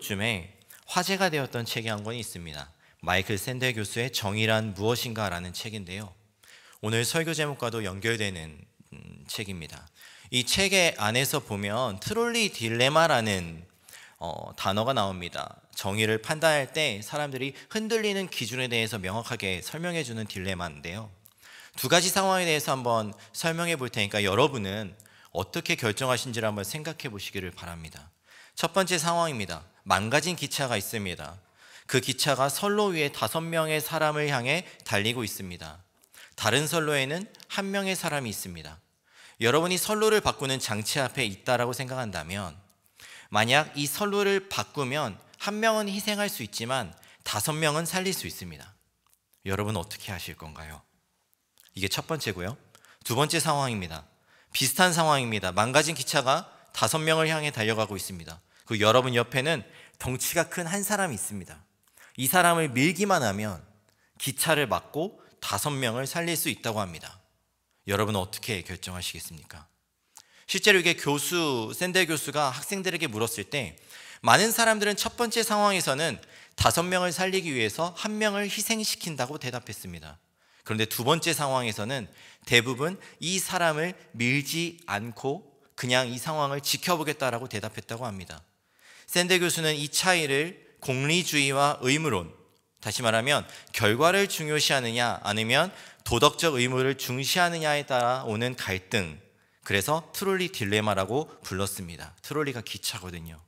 쯤에 화제가 되었던 책이 한 권 있습니다. 마이클 샌델 교수의 정의란 무엇인가 라는 책인데요, 오늘 설교 제목과도 연결되는 책입니다. 이 책의 안에서 보면 트롤리 딜레마라는 단어가 나옵니다. 정의를 판단할 때 사람들이 흔들리는 기준에 대해서 명확하게 설명해 주는 딜레마인데요, 두 가지 상황에 대해서 한번 설명해 볼 테니까 여러분은 어떻게 결정하신지를 한번 생각해 보시기를 바랍니다. 첫 번째 상황입니다. 망가진 기차가 있습니다. 그 기차가 선로 위에 5명의 사람을 향해 달리고 있습니다. 다른 선로에는 1명의 사람이 있습니다. 여러분이 선로를 바꾸는 장치 앞에 있다라고 생각한다면, 만약 이 선로를 바꾸면 1명은 희생할 수 있지만 5명은 살릴 수 있습니다. 여러분 어떻게 하실 건가요? 이게 첫 번째고요. 두 번째 상황입니다. 비슷한 상황입니다. 망가진 기차가 5명을 향해 달려가고 있습니다. 그 여러분 옆에는 덩치가 큰 한 사람이 있습니다. 이 사람을 밀기만 하면 기차를 막고 5명을 살릴 수 있다고 합니다. 여러분은 어떻게 결정하시겠습니까? 실제로 이게 샌델 교수가 학생들에게 물었을 때 많은 사람들은 첫 번째 상황에서는 5명을 살리기 위해서 1명을 희생시킨다고 대답했습니다. 그런데 두 번째 상황에서는 대부분 이 사람을 밀지 않고 그냥 이 상황을 지켜보겠다라고 대답했다고 합니다. 샌델 교수는 이 차이를 공리주의와 의무론, 다시 말하면 결과를 중요시하느냐 아니면 도덕적 의무를 중시하느냐에 따라 오는 갈등, 그래서 트롤리 딜레마라고 불렀습니다. 트롤리가 기차거든요.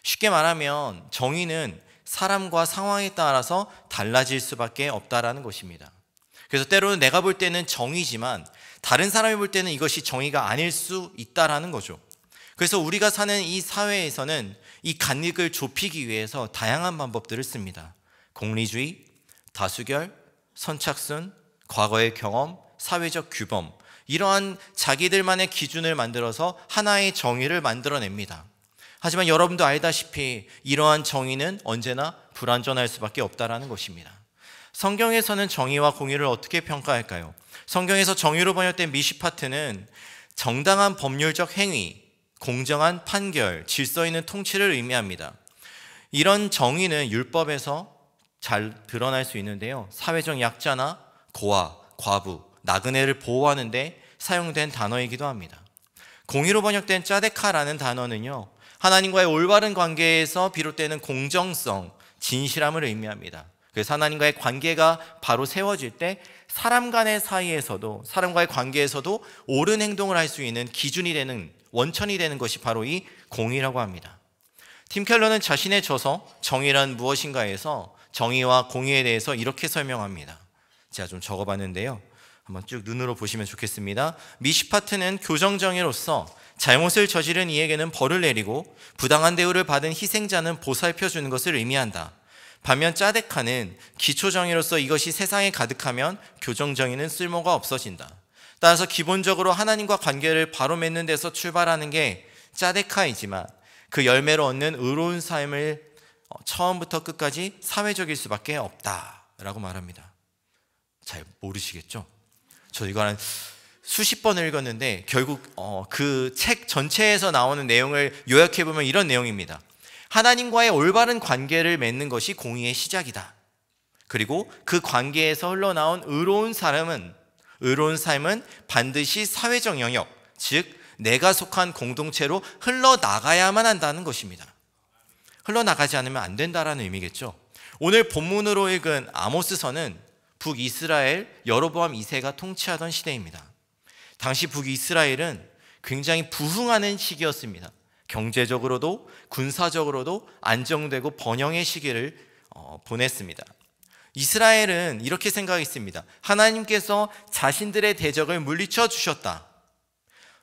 쉽게 말하면 정의는 사람과 상황에 따라서 달라질 수밖에 없다라는 것입니다. 그래서 때로는 내가 볼 때는 정의지만 다른 사람이 볼 때는 이것이 정의가 아닐 수 있다라는 거죠. 그래서 우리가 사는 이 사회에서는 이 간극을 좁히기 위해서 다양한 방법들을 씁니다. 공리주의, 다수결, 선착순, 과거의 경험, 사회적 규범, 이러한 자기들만의 기준을 만들어서 하나의 정의를 만들어냅니다. 하지만 여러분도 알다시피 이러한 정의는 언제나 불완전할 수밖에 없다라는 것입니다. 성경에서는 정의와 공의를 어떻게 평가할까요? 성경에서 정의로 번역된 미시파트는 정당한 법률적 행위, 공정한 판결, 질서 있는 통치를 의미합니다. 이런 정의는 율법에서 잘 드러날 수 있는데요, 사회적 약자나 고아, 과부, 나그네를 보호하는 데 사용된 단어이기도 합니다. 공의로 번역된 짜데카라는 단어는요, 하나님과의 올바른 관계에서 비롯되는 공정성, 진실함을 의미합니다. 그래서 하나님과의 관계가 바로 세워질 때 사람과의 관계에서도 옳은 행동을 할 수 있는 기준이 되는, 원천이 되는 것이 바로 이 공의라고 합니다. 팀 켈러는 자신의 저서 정의란 무엇인가에서 정의와 공의에 대해서 이렇게 설명합니다. 제가 좀 적어봤는데요, 한번 쭉 눈으로 보시면 좋겠습니다. 미시파트는 교정정의로서 잘못을 저지른 이에게는 벌을 내리고 부당한 대우를 받은 희생자는 보살펴주는 것을 의미한다. 반면 짜데카는 기초정의로서 이것이 세상에 가득하면 교정정의는 쓸모가 없어진다. 따라서 기본적으로 하나님과 관계를 바로 맺는 데서 출발하는 게 짜데카이지만 그 열매로 얻는 의로운 삶을 처음부터 끝까지 사회적일 수밖에 없다라고 말합니다. 잘 모르시겠죠? 저 이거 한 수십 번을 읽었는데 결국 그 책 전체에서 나오는 내용을 요약해보면 이런 내용입니다. 하나님과의 올바른 관계를 맺는 것이 공의의 시작이다. 그리고 그 관계에서 흘러나온 의로운 삶은 반드시 사회적 영역, 즉 내가 속한 공동체로 흘러나가야만 한다는 것입니다. 흘러나가지 않으면 안 된다라는 의미겠죠. 오늘 본문으로 읽은 아모스서는 북이스라엘 여로보암 2세가 통치하던 시대입니다. 당시 북이스라엘은 굉장히 부흥하는 시기였습니다. 경제적으로도 군사적으로도 안정되고 번영의 시기를 보냈습니다. 이스라엘은 이렇게 생각했습니다. 하나님께서 자신들의 대적을 물리쳐 주셨다.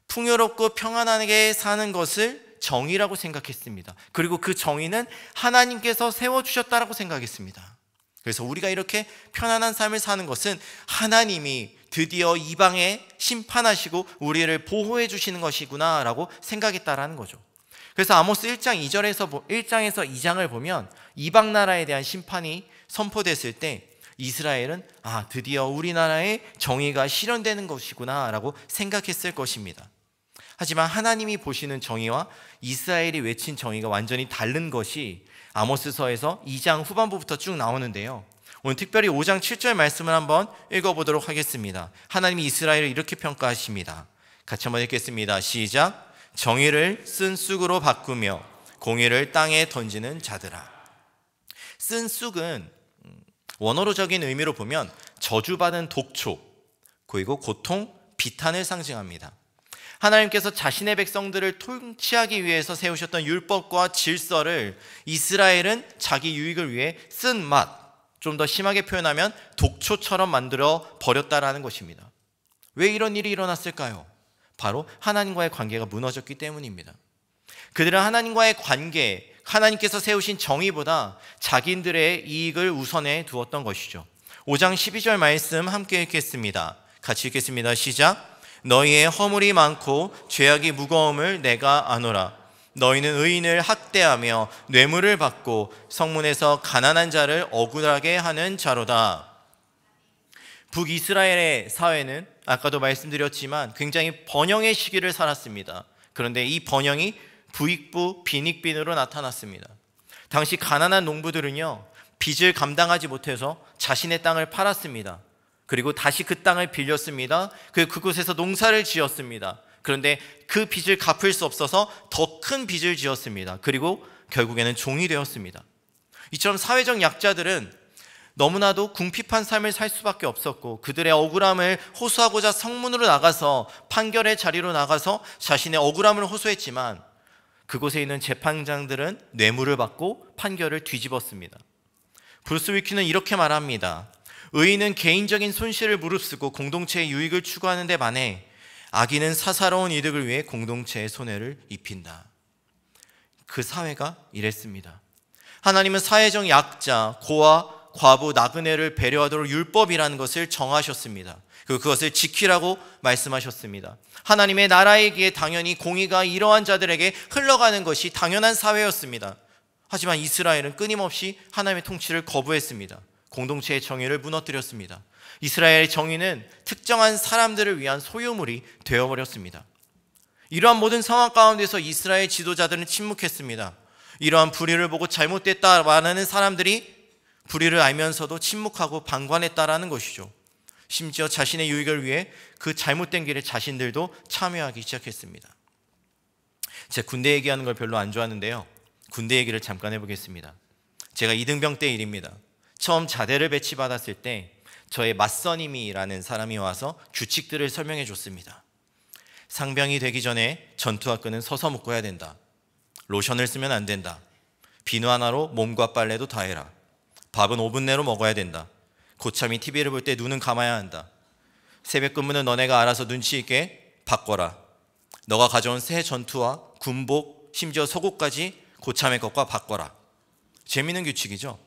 풍요롭고 평안하게 사는 것을 정의라고 생각했습니다. 그리고 그 정의는 하나님께서 세워주셨다라고 생각했습니다. 그래서 우리가 이렇게 편안한 삶을 사는 것은 하나님이 드디어 이방에 심판하시고 우리를 보호해 주시는 것이구나 라고 생각했다라는 거죠. 그래서 아모스 1장 1장에서 2장을 보면 이방 나라에 대한 심판이 선포됐을 때 이스라엘은 드디어 우리나라의 정의가 실현되는 것이구나 라고 생각했을 것입니다. 하지만 하나님이 보시는 정의와 이스라엘이 외친 정의가 완전히 다른 것이 아모스서에서 2장 후반부부터 쭉 나오는데요. 오늘 특별히 5장 7절 말씀을 한번 읽어보도록 하겠습니다. 하나님이 이스라엘을 이렇게 평가하십니다. 같이 한번 읽겠습니다. 시작. 정의를 쓴 쑥으로 바꾸며 공의를 땅에 던지는 자들아. 쓴 쑥은 원어로적인 의미로 보면 저주받은 독초, 그리고 고통, 비탄을 상징합니다. 하나님께서 자신의 백성들을 통치하기 위해서 세우셨던 율법과 질서를 이스라엘은 자기 유익을 위해 쓴 맛, 좀 더 심하게 표현하면 독초처럼 만들어 버렸다라는 것입니다. 왜 이런 일이 일어났을까요? 바로 하나님과의 관계가 무너졌기 때문입니다. 그들은 하나님과의 관계, 하나님께서 세우신 정의보다 자기들의 이익을 우선해 두었던 것이죠. 5장 12절 말씀 함께 읽겠습니다. 같이 읽겠습니다. 시작. 너희의 허물이 많고 죄악이 무거움을 내가 아노라. 너희는 의인을 학대하며 뇌물을 받고 성문에서 가난한 자를 억울하게 하는 자로다. 북이스라엘의 사회는 아까도 말씀드렸지만 굉장히 번영의 시기를 살았습니다. 그런데 이 번영이 부익부 빈익빈으로 나타났습니다. 당시 가난한 농부들은요, 빚을 감당하지 못해서 자신의 땅을 팔았습니다. 그리고 다시 그 땅을 빌렸습니다. 그곳에서 농사를 지었습니다. 그런데 그 빚을 갚을 수 없어서 더 큰 빚을 지었습니다. 그리고 결국에는 종이 되었습니다. 이처럼 사회적 약자들은 너무나도 궁핍한 삶을 살 수밖에 없었고, 그들의 억울함을 호소하고자 성문으로 나가서, 판결의 자리로 나가서 자신의 억울함을 호소했지만 그곳에 있는 재판장들은 뇌물을 받고 판결을 뒤집었습니다. 브루스 위키는 이렇게 말합니다. 의인은 개인적인 손실을 무릅쓰고 공동체의 유익을 추구하는 데 반해 악인은 사사로운 이득을 위해 공동체의 손해를 입힌다. 그 사회가 이랬습니다. 하나님은 사회적 약자, 고아, 과부, 나그네를 배려하도록 율법이라는 것을 정하셨습니다. 그리고 그것을 지키라고 말씀하셨습니다. 하나님의 나라이기에 당연히 공의가 이러한 자들에게 흘러가는 것이 당연한 사회였습니다. 하지만 이스라엘은 끊임없이 하나님의 통치를 거부했습니다. 공동체의 정의를 무너뜨렸습니다. 이스라엘의 정의는 특정한 사람들을 위한 소유물이 되어버렸습니다. 이러한 모든 상황 가운데서 이스라엘 지도자들은 침묵했습니다. 이러한 불의를 보고 잘못됐다 말하는 사람들이 불의를 알면서도 침묵하고 방관했다라는 것이죠. 심지어 자신의 유익을 위해 그 잘못된 길에 자신들도 참여하기 시작했습니다. 제가 군대 얘기하는 걸 별로 안 좋아하는데요, 군대 얘기를 잠깐 해보겠습니다. 제가 이등병 때 일입니다. 처음 자대를 배치받았을 때 저의 맞선임이라는 사람이 와서 규칙들을 설명해 줬습니다. 상병이 되기 전에 전투화끈은 서서 묶어야 된다. 로션을 쓰면 안 된다. 비누 하나로 몸과 빨래도 다 해라. 밥은 5분 내로 먹어야 된다. 고참이 TV를 볼 때 눈은 감아야 한다. 새벽 근무는 너네가 알아서 눈치 있게 바꿔라. 너가 가져온 새 전투화, 군복, 심지어 속옷까지 고참의 것과 바꿔라. 재미있는 규칙이죠.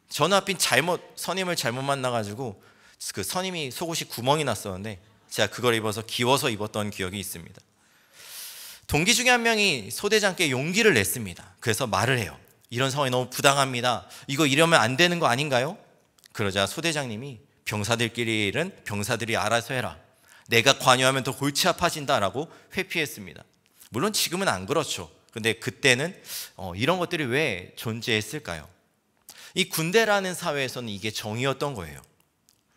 저는 하필 선임을 잘못 만나가지고 그 선임이 속옷이 구멍이 났었는데 제가 그걸 입어서 기워서 입었던 기억이 있습니다. 동기 중에 한 명이 소대장께 용기를 냈습니다. 그래서 말을 해요. 이런 상황이 너무 부당합니다. 이거 이러면 안 되는 거 아닌가요? 그러자 소대장님이 병사들끼리 일은 병사들이 알아서 해라. 내가 관여하면 더 골치 아파진다라고 회피했습니다. 물론 지금은 안 그렇죠. 근데 그때는 이런 것들이 왜 존재했을까요? 이 군대라는 사회에서는 이게 정의였던 거예요.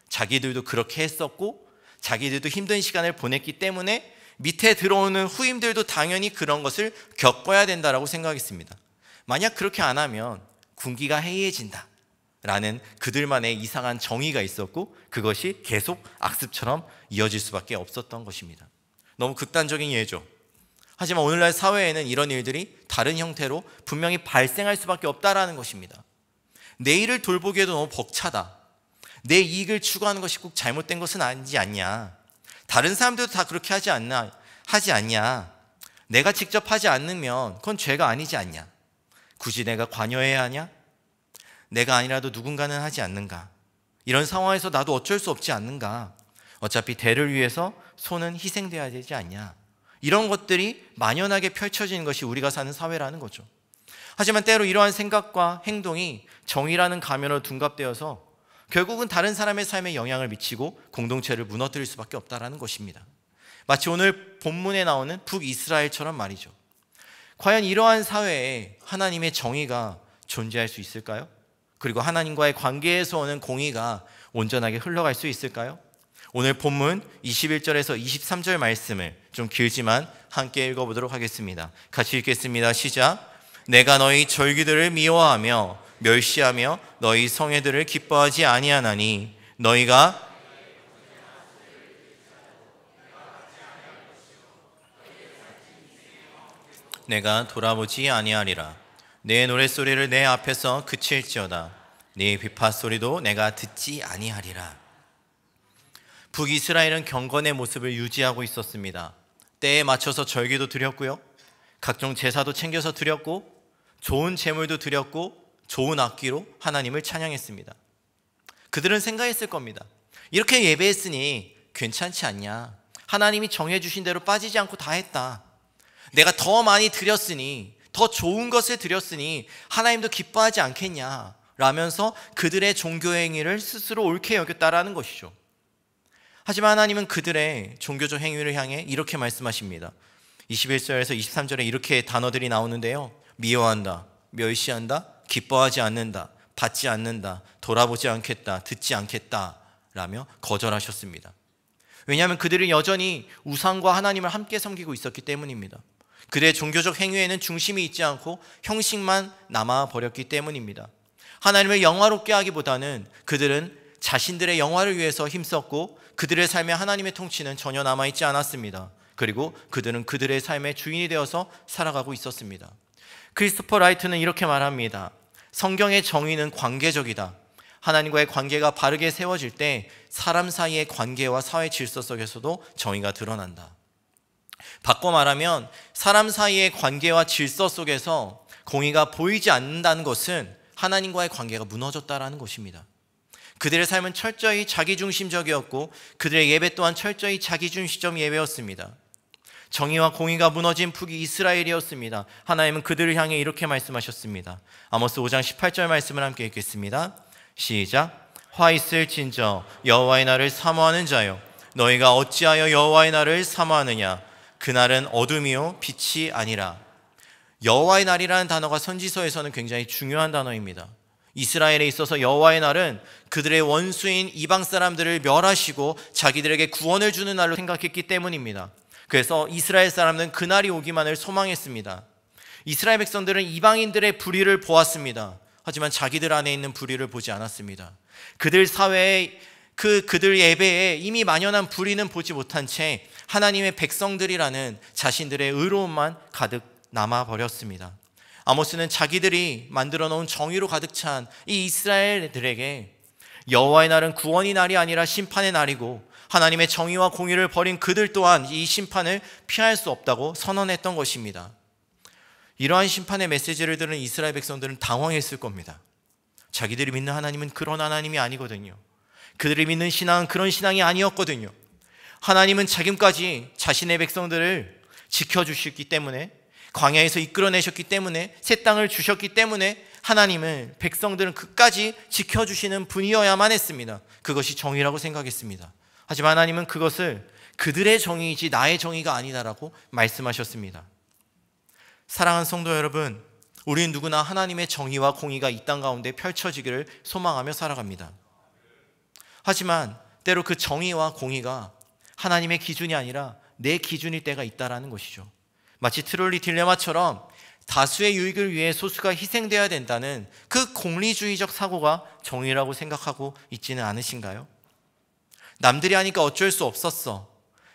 자기들도 그렇게 했었고 자기들도 힘든 시간을 보냈기 때문에 밑에 들어오는 후임들도 당연히 그런 것을 겪어야 된다라고 생각했습니다. 만약 그렇게 안 하면 군기가 해이해진다 라는 그들만의 이상한 정의가 있었고 그것이 계속 악습처럼 이어질 수밖에 없었던 것입니다. 너무 극단적인 예죠. 하지만 오늘날 사회에는 이런 일들이 다른 형태로 분명히 발생할 수밖에 없다라는 것입니다. 내 일을 돌보기에도 너무 벅차다. 내 이익을 추구하는 것이 꼭 잘못된 것은 아니지 않냐. 다른 사람들도 다 그렇게 하지 않냐. 내가 직접 하지 않으면 그건 죄가 아니지 않냐. 굳이 내가 관여해야 하냐? 내가 아니라도 누군가는 하지 않는가. 이런 상황에서 나도 어쩔 수 없지 않는가. 어차피 대를 위해서 손은 희생돼야 되지 않냐. 이런 것들이 만연하게 펼쳐지는 것이 우리가 사는 사회라는 거죠. 하지만 때로 이러한 생각과 행동이 정의라는 가면으로 둔갑되어서 결국은 다른 사람의 삶에 영향을 미치고 공동체를 무너뜨릴 수밖에 없다는 것입니다. 마치 오늘 본문에 나오는 북이스라엘처럼 말이죠. 과연 이러한 사회에 하나님의 정의가 존재할 수 있을까요? 그리고 하나님과의 관계에서 오는 공의가 온전하게 흘러갈 수 있을까요? 오늘 본문 21절에서 23절 말씀을 좀 길지만 함께 읽어보도록 하겠습니다. 같이 읽겠습니다. 시작. 내가 너희 절기들을 미워하며 멸시하며 너희 성회들을 기뻐하지 아니하나니 너희가 내가 돌아보지 아니하리라. 내 노랫소리를 내 앞에서 그칠지어다. 네 비파소리도 내가 듣지 아니하리라. 북이스라엘은 경건의 모습을 유지하고 있었습니다. 때에 맞춰서 절기도 드렸고요, 각종 제사도 챙겨서 드렸고, 좋은 제물도 드렸고, 좋은 악기로 하나님을 찬양했습니다. 그들은 생각했을 겁니다. 이렇게 예배했으니 괜찮지 않냐? 하나님이 정해주신 대로 빠지지 않고 다 했다. 내가 더 많이 드렸으니, 더 좋은 것을 드렸으니 하나님도 기뻐하지 않겠냐? 라면서 그들의 종교 행위를 스스로 옳게 여겼다라는 것이죠. 하지만 하나님은 그들의 종교적 행위를 향해 이렇게 말씀하십니다. 21절에서 23절에 이렇게 단어들이 나오는데요, 미워한다, 멸시한다, 기뻐하지 않는다, 받지 않는다, 돌아보지 않겠다, 듣지 않겠다 라며 거절하셨습니다. 왜냐하면 그들은 여전히 우상과 하나님을 함께 섬기고 있었기 때문입니다. 그들의 종교적 행위에는 중심이 있지 않고 형식만 남아버렸기 때문입니다. 하나님을 영화롭게 하기보다는 그들은 자신들의 영화를 위해서 힘썼고, 그들의 삶에 하나님의 통치는 전혀 남아있지 않았습니다. 그리고 그들은 그들의 삶의 주인이 되어서 살아가고 있었습니다. 크리스토퍼 라이트는 이렇게 말합니다. 성경의 정의는 관계적이다. 하나님과의 관계가 바르게 세워질 때 사람 사이의 관계와 사회 질서 속에서도 정의가 드러난다. 바꿔 말하면 사람 사이의 관계와 질서 속에서 공의가 보이지 않는다는 것은 하나님과의 관계가 무너졌다라는 것입니다. 그들의 삶은 철저히 자기중심적이었고 그들의 예배 또한 철저히 자기중심적 예배였습니다. 정의와 공의가 무너진 북이스라엘이었습니다. 하나님은 그들을 향해 이렇게 말씀하셨습니다. 아모스 5장 18절 말씀을 함께 읽겠습니다. 시작. 화 있을진저 여호와의 날을 사모하는 자여, 너희가 어찌하여 여호와의 날을 사모하느냐? 그날은 어둠이요 빛이 아니라. 여호와의 날이라는 단어가 선지서에서는 굉장히 중요한 단어입니다. 이스라엘에 있어서 여호와의 날은 그들의 원수인 이방 사람들을 멸하시고 자기들에게 구원을 주는 날로 생각했기 때문입니다. 그래서 이스라엘 사람들은 그날이 오기만을 소망했습니다. 이스라엘 백성들은 이방인들의 불의를 보았습니다. 하지만 자기들 안에 있는 불의를 보지 않았습니다. 그들 사회에 그들 예배에 이미 만연한 불의는 보지 못한 채 하나님의 백성들이라는 자신들의 의로움만 가득 남아버렸습니다. 아모스는 자기들이 만들어 놓은 정의로 가득 찬 이 이스라엘들에게 여호와의 날은 구원의 날이 아니라 심판의 날이고, 하나님의 정의와 공의를 버린 그들 또한 이 심판을 피할 수 없다고 선언했던 것입니다. 이러한 심판의 메시지를 들은 이스라엘 백성들은 당황했을 겁니다. 자기들이 믿는 하나님은 그런 하나님이 아니거든요. 그들이 믿는 신앙은 그런 신앙이 아니었거든요. 하나님은 지금까지 자신의 백성들을 지켜주셨기 때문에, 광야에서 이끌어내셨기 때문에, 새 땅을 주셨기 때문에 하나님은 백성들은 끝까지 지켜주시는 분이어야만 했습니다. 그것이 정의라고 생각했습니다. 하지만 하나님은 그것을 그들의 정의이지 나의 정의가 아니다라고 말씀하셨습니다. 사랑하는 성도 여러분, 우리는 누구나 하나님의 정의와 공의가 이 땅 가운데 펼쳐지기를 소망하며 살아갑니다. 하지만 때로 그 정의와 공의가 하나님의 기준이 아니라 내 기준일 때가 있다는 것이죠. 마치 트롤리 딜레마처럼 다수의 유익을 위해 소수가 희생되어야 된다는 그 공리주의적 사고가 정의라고 생각하고 있지는 않으신가요? 남들이 하니까 어쩔 수 없었어.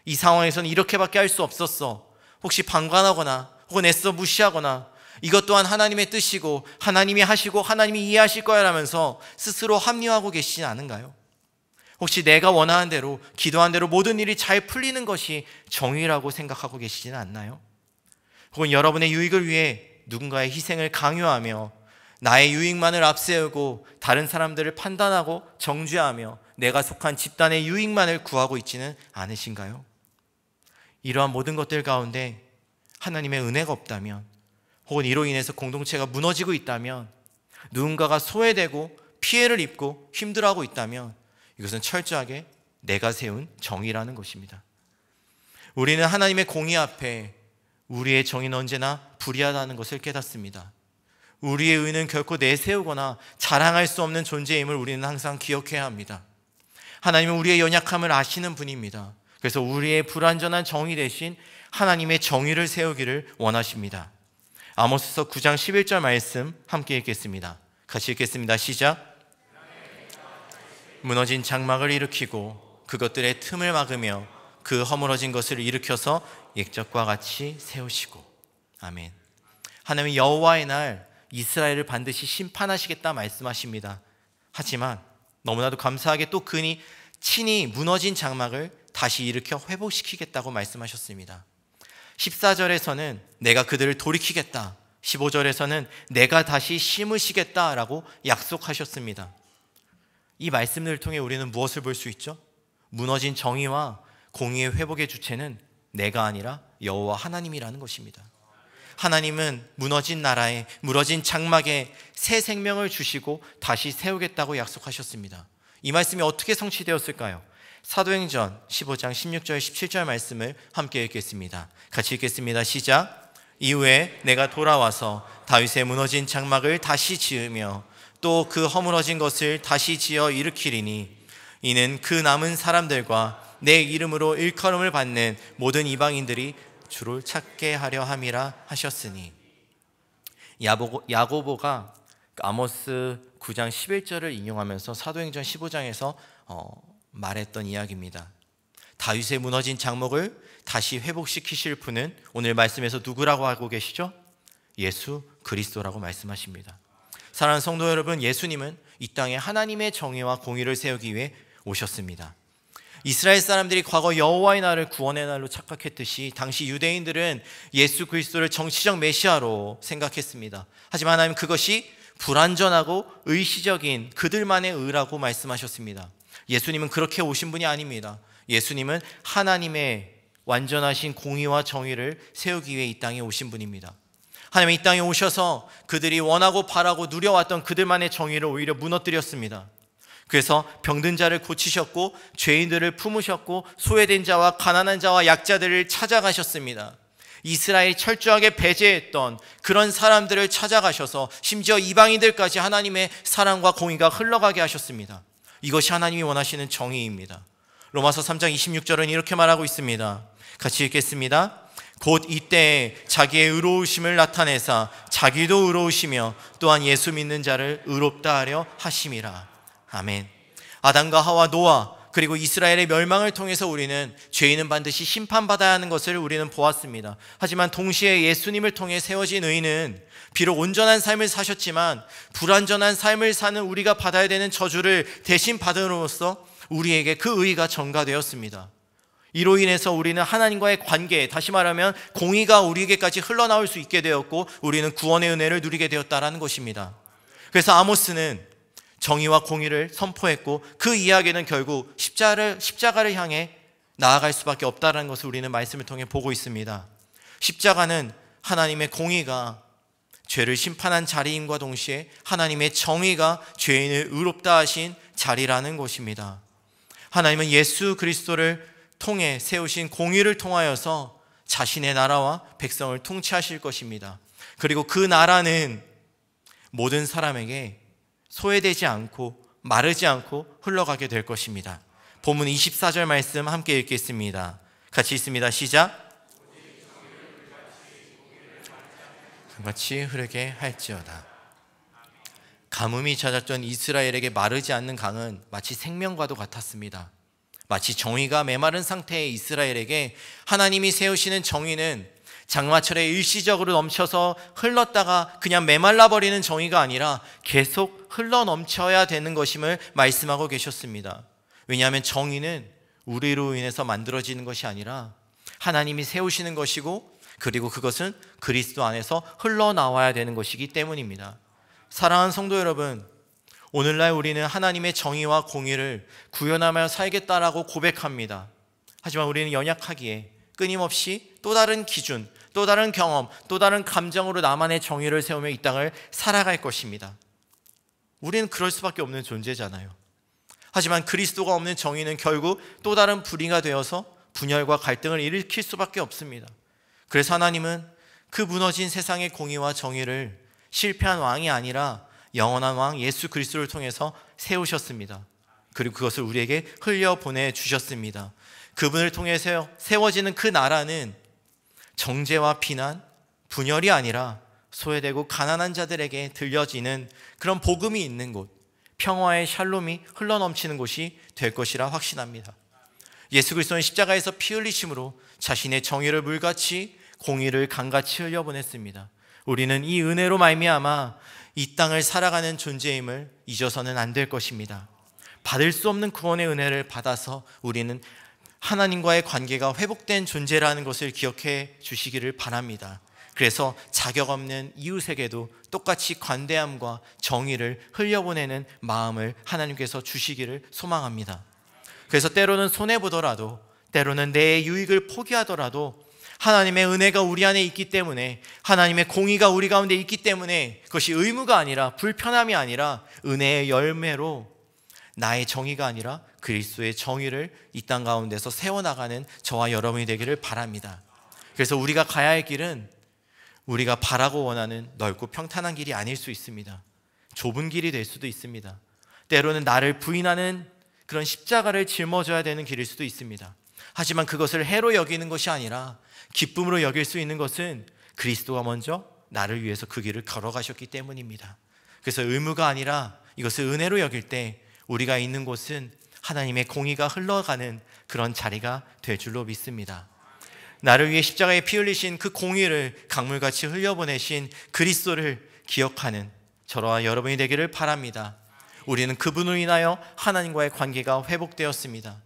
이 상황에서는 이렇게밖에 할 수 없었어. 혹시 방관하거나 혹은 애써 무시하거나 이것 또한 하나님의 뜻이고 하나님이 하시고 하나님이 이해하실 거야 라면서 스스로 합리화하고 계시진 않은가요? 혹시 내가 원하는 대로, 기도한 대로 모든 일이 잘 풀리는 것이 정의라고 생각하고 계시지는 않나요? 혹은 여러분의 유익을 위해 누군가의 희생을 강요하며 나의 유익만을 앞세우고 다른 사람들을 판단하고 정죄하며 내가 속한 집단의 유익만을 구하고 있지는 않으신가요? 이러한 모든 것들 가운데 하나님의 은혜가 없다면, 혹은 이로 인해서 공동체가 무너지고 있다면, 누군가가 소외되고 피해를 입고 힘들어하고 있다면 이것은 철저하게 내가 세운 정의라는 것입니다. 우리는 하나님의 공의 앞에 우리의 정의는 언제나 불의하다는 것을 깨닫습니다. 우리의 의는 결코 내세우거나 자랑할 수 없는 존재임을 우리는 항상 기억해야 합니다. 하나님은 우리의 연약함을 아시는 분입니다. 그래서 우리의 불완전한 정의 대신 하나님의 정의를 세우기를 원하십니다. 아모스서 9장 11절 말씀 함께 읽겠습니다. 같이 읽겠습니다. 시작. 무너진 장막을 일으키고 그것들의 틈을 막으며 그 허물어진 것을 일으켜서 옛적과 같이 세우시고. 아멘. 하나님은 여호와의 날 이스라엘을 반드시 심판하시겠다 말씀하십니다. 하지만 너무나도 감사하게 또 그니 친히 무너진 장막을 다시 일으켜 회복시키겠다고 말씀하셨습니다. 14절에서는 내가 그들을 돌이키겠다, 15절에서는 내가 다시 심으시겠다라고 약속하셨습니다. 이 말씀을 통해 우리는 무엇을 볼 수 있죠? 무너진 정의와 공의의 회복의 주체는 내가 아니라 여호와 하나님이라는 것입니다. 하나님은 무너진 나라에, 무너진 장막에 새 생명을 주시고 다시 세우겠다고 약속하셨습니다. 이 말씀이 어떻게 성취되었을까요? 사도행전 15장 16절 17절 말씀을 함께 읽겠습니다. 같이 읽겠습니다. 시작. 이후에 내가 돌아와서 다윗의 무너진 장막을 다시 지으며 또 그 허물어진 것을 다시 지어 일으키리니 이는 그 남은 사람들과 내 이름으로 일컬음을 받는 모든 이방인들이 주를 찾게 하려 함이라 하셨으니. 야고보가 아모스 9장 11절을 인용하면서 사도행전 15장에서 말했던 이야기입니다. 다윗의 무너진 장막을 다시 회복시키실 분은 오늘 말씀에서 누구라고 하고 계시죠? 예수 그리스도라고 말씀하십니다. 사랑하는 성도 여러분, 예수님은 이 땅에 하나님의 정의와 공의를 세우기 위해 오셨습니다. 이스라엘 사람들이 과거 여호와의 날을 구원의 날로 착각했듯이 당시 유대인들은 예수 그리스도를 정치적 메시아로 생각했습니다. 하지만 하나님 그것이 불완전하고 의시적인 그들만의 의라고 말씀하셨습니다. 예수님은 그렇게 오신 분이 아닙니다. 예수님은 하나님의 완전하신 공의와 정의를 세우기 위해 이 땅에 오신 분입니다. 하나님은 이 땅에 오셔서 그들이 원하고 바라고 누려왔던 그들만의 정의를 오히려 무너뜨렸습니다. 그래서 병든 자를 고치셨고 죄인들을 품으셨고 소외된 자와 가난한 자와 약자들을 찾아가셨습니다. 이스라엘이 철저하게 배제했던 그런 사람들을 찾아가셔서 심지어 이방인들까지 하나님의 사랑과 공의가 흘러가게 하셨습니다. 이것이 하나님이 원하시는 정의입니다. 로마서 3장 26절은 이렇게 말하고 있습니다. 같이 읽겠습니다. 곧 이때에 자기의 의로우심을 나타내사 자기도 의로우시며 또한 예수 믿는 자를 의롭다 하려 하심이라. 아멘. 아담과 하와, 노아, 그리고 이스라엘의 멸망을 통해서 우리는 죄인은 반드시 심판받아야 하는 것을 우리는 보았습니다. 하지만 동시에 예수님을 통해 세워진 의는 비록 온전한 삶을 사셨지만 불완전한 삶을 사는 우리가 받아야 되는 저주를 대신 받음으로써 우리에게 그 의가 전가되었습니다. 이로 인해서 우리는 하나님과의 관계, 다시 말하면 공의가 우리에게까지 흘러나올 수 있게 되었고 우리는 구원의 은혜를 누리게 되었다는 것입니다. 그래서 아모스는 정의와 공의를 선포했고 그 이야기는 결국 십자가를 향해 나아갈 수밖에 없다는 것을 우리는 말씀을 통해 보고 있습니다. 십자가는 하나님의 공의가 죄를 심판한 자리임과 동시에 하나님의 정의가 죄인을 의롭다 하신 자리라는 것입니다. 하나님은 예수 그리스도를 통해 세우신 공의를 통하여서 자신의 나라와 백성을 통치하실 것입니다. 그리고 그 나라는 모든 사람에게 소외되지 않고 마르지 않고 흘러가게 될 것입니다. 본문 24절 말씀 함께 읽겠습니다. 같이 읽습니다. 시작. 같이 흐르게 할지어다. 가뭄이 찾았던 이스라엘에게 마르지 않는 강은 마치 생명과도 같았습니다. 마치 정의가 메마른 상태의 이스라엘에게 하나님이 세우시는 정의는 장마철에 일시적으로 넘쳐서 흘렀다가 그냥 메말라버리는 정의가 아니라 계속 흘러넘쳐야 되는 것임을 말씀하고 계셨습니다. 왜냐하면 정의는 우리로 인해서 만들어지는 것이 아니라 하나님이 세우시는 것이고 그리고 그것은 그리스도 안에서 흘러나와야 되는 것이기 때문입니다. 사랑하는 성도 여러분, 오늘날 우리는 하나님의 정의와 공의를 구현하며 살겠다라고 고백합니다. 하지만 우리는 연약하기에 끊임없이 또 다른 기준, 또 다른 경험, 또 다른 감정으로 나만의 정의를 세우며 이 땅을 살아갈 것입니다. 우리는 그럴 수밖에 없는 존재잖아요. 하지만 그리스도가 없는 정의는 결국 또 다른 불의가 되어서 분열과 갈등을 일으킬 수밖에 없습니다. 그래서 하나님은 그 무너진 세상의 공의와 정의를 실패한 왕이 아니라 영원한 왕 예수 그리스도를 통해서 세우셨습니다. 그리고 그것을 우리에게 흘려보내 주셨습니다. 그분을 통해서 세워지는 그 나라는 정죄와 비난, 분열이 아니라 소외되고 가난한 자들에게 들려지는 그런 복음이 있는 곳, 평화의 샬롬이 흘러넘치는 곳이 될 것이라 확신합니다. 예수 그리스도는 십자가에서 피 흘리심으로 자신의 정의를 물같이 공의를 강같이 흘려보냈습니다. 우리는 이 은혜로 말미암아 이 땅을 살아가는 존재임을 잊어서는 안 될 것입니다. 받을 수 없는 구원의 은혜를 받아서 우리는 하나님과의 관계가 회복된 존재라는 것을 기억해 주시기를 바랍니다. 그래서 자격 없는 이웃에게도 똑같이 관대함과 정의를 흘려보내는 마음을 하나님께서 주시기를 소망합니다. 그래서 때로는 손해보더라도, 때로는 내 유익을 포기하더라도 하나님의 은혜가 우리 안에 있기 때문에, 하나님의 공의가 우리 가운데 있기 때문에, 그것이 의무가 아니라 불편함이 아니라 은혜의 열매로 나의 정의가 아니라 그리스도의 정의를 이 땅 가운데서 세워나가는 저와 여러분이 되기를 바랍니다. 그래서 우리가 가야 할 길은 우리가 바라고 원하는 넓고 평탄한 길이 아닐 수 있습니다. 좁은 길이 될 수도 있습니다. 때로는 나를 부인하는 그런 십자가를 짊어져야 되는 길일 수도 있습니다. 하지만 그것을 해로 여기는 것이 아니라 기쁨으로 여길 수 있는 것은 그리스도가 먼저 나를 위해서 그 길을 걸어가셨기 때문입니다. 그래서 의무가 아니라 이것을 은혜로 여길 때 우리가 있는 곳은 하나님의 공의가 흘러가는 그런 자리가 될 줄로 믿습니다. 나를 위해 십자가에 피 흘리신 그 공의를 강물같이 흘려보내신 그리스도를 기억하는 저와 여러분이 되기를 바랍니다. 우리는 그분으로 인하여 하나님과의 관계가 회복되었습니다.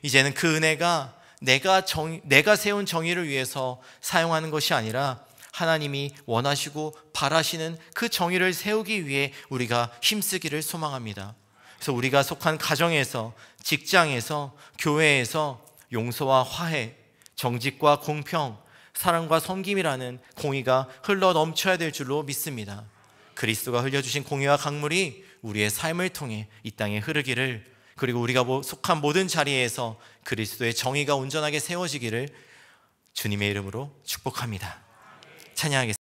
이제는 그 은혜가 내가 세운 정의를 위해서 사용하는 것이 아니라 하나님이 원하시고 바라시는 그 정의를 세우기 위해 우리가 힘쓰기를 소망합니다. 그래서 우리가 속한 가정에서, 직장에서, 교회에서 용서와 화해, 정직과 공평, 사랑과 섬김이라는 공의가 흘러 넘쳐야 될 줄로 믿습니다. 그리스도가 흘려주신 공의와 강물이 우리의 삶을 통해 이 땅에 흐르기를, 그리고 우리가 속한 모든 자리에서 그리스도의 정의가 온전하게 세워지기를 주님의 이름으로 축복합니다. 찬양하겠습니다.